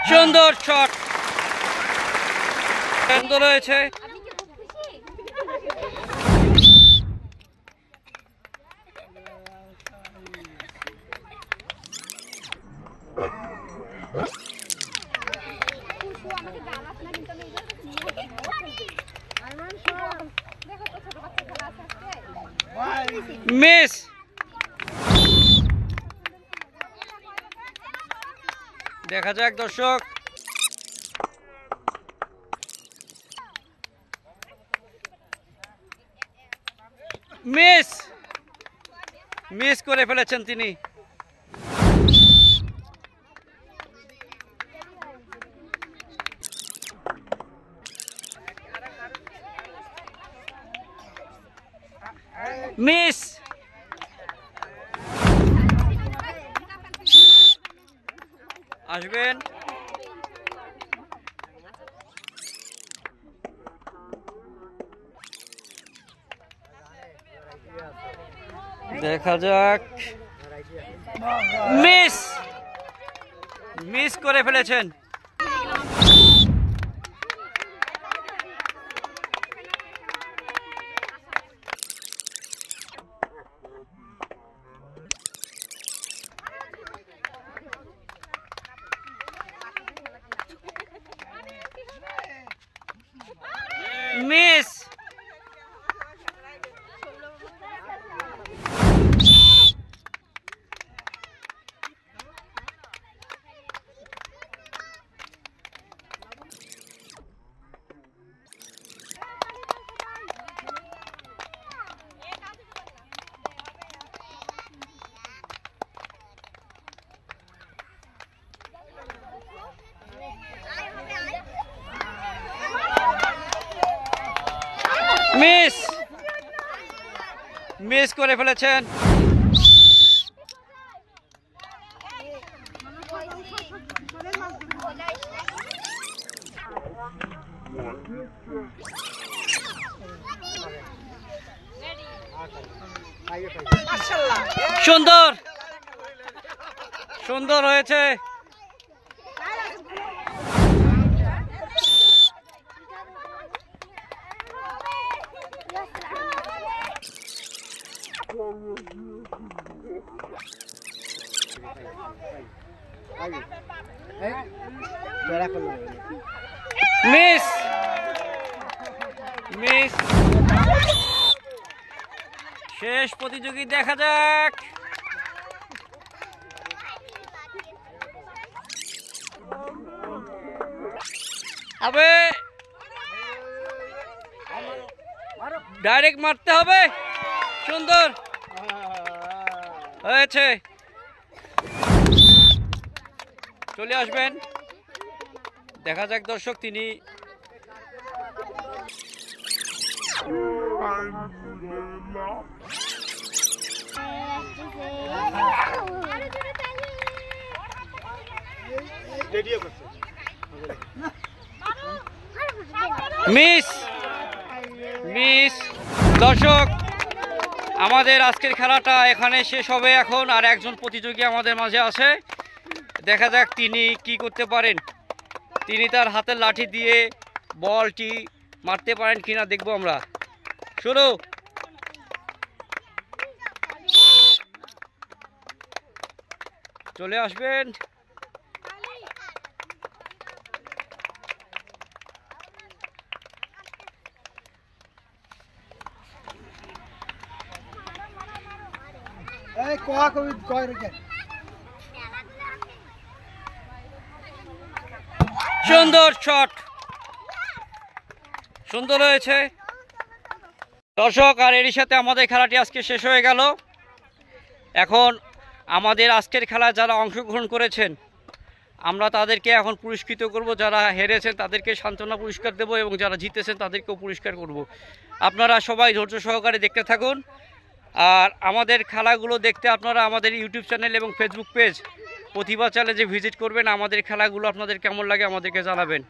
সুন্দর শট, সুন্দর হয়েছে। মিস, দেখা যাক দর্শক। মিস, মিস করে ফেলেছেন তিনি। মিস, আসবেন। দেখা যাক। মিস, মিস করে ফেলেছেন। মিস, মিস, মিস করে ফেলেছেন। সুন্দর, সুন্দর হয়েছে। Miss, miss. শেষ প্রতিযোগী, দেখা যাক। আবে ডাইরেক্ট মারতে হবে। সুন্দর হয়েছে। চলে আসবেন। দেখা যাক দর্শক, তিনি মিস, মিস। দর্শক, আমাদের আজকের খেলাটা এখানে শেষ হবে এখন। আর একজন প্রতিযোগী আমাদের মাঝে আছে, দেখা যাক তিনি কি করতে পারেন। তিনি তার হাতের লাঠি দিয়ে বলটি মারতে পারেন কিনা দেখবো আমরা। শুরু। চলে আসবেন। সুন্দর শট, সুন্দর হয়েছে দর্শক। আর এরই সাথে আমাদের খেলাটি আজকে শেষ হয়ে গেল। এখন আমাদের আজকের খেলায় যারা অংশগ্রহণ করেছেন আমরা তাদেরকে এখন পুরস্কৃত করব। যারা হেরেছেন তাদেরকে সান্ত্বনা পুরস্কার দেব এবং যারা জিতেছেন তাদেরকেও পুরস্কার করব। আপনারা সবাই ধৈর্য সহকারে দেখতে থাকুন। আর আমাদের খেলাগুলো দেখতে আপনারা আমাদের ইউটিউব চ্যানেল এবং ফেসবুক পেজ প্রতিভা চ্যালেঞ্জে ভিজিট করবেন। আমাদের খেলাগুলো আপনাদের কেমন লাগে আমাদেরকে জানাবেন।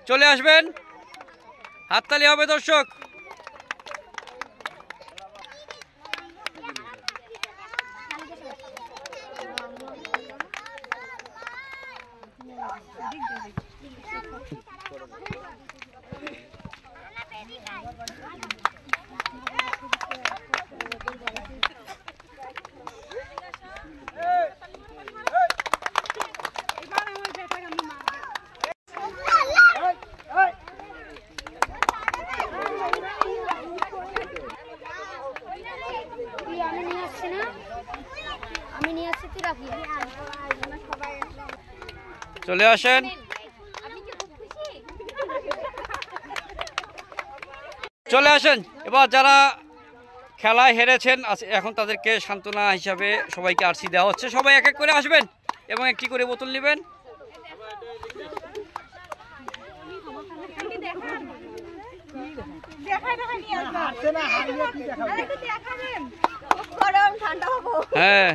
চলে আসবেন, হাততালি হবে দর্শক। আমি নিয়ে আসছি রাখি। চলে আসেন। চলে আসেন। এবার যারা খেলায় হেরেছেন এখন তাদেরকে সান্ত্বনা হিসাবে সবাইকে আরসি দেওয়া হচ্ছে। সবাই এক এক করে আসবেন এবং একটি করে বোতল নেবেন। হ্যাঁ,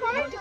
কমেন্ট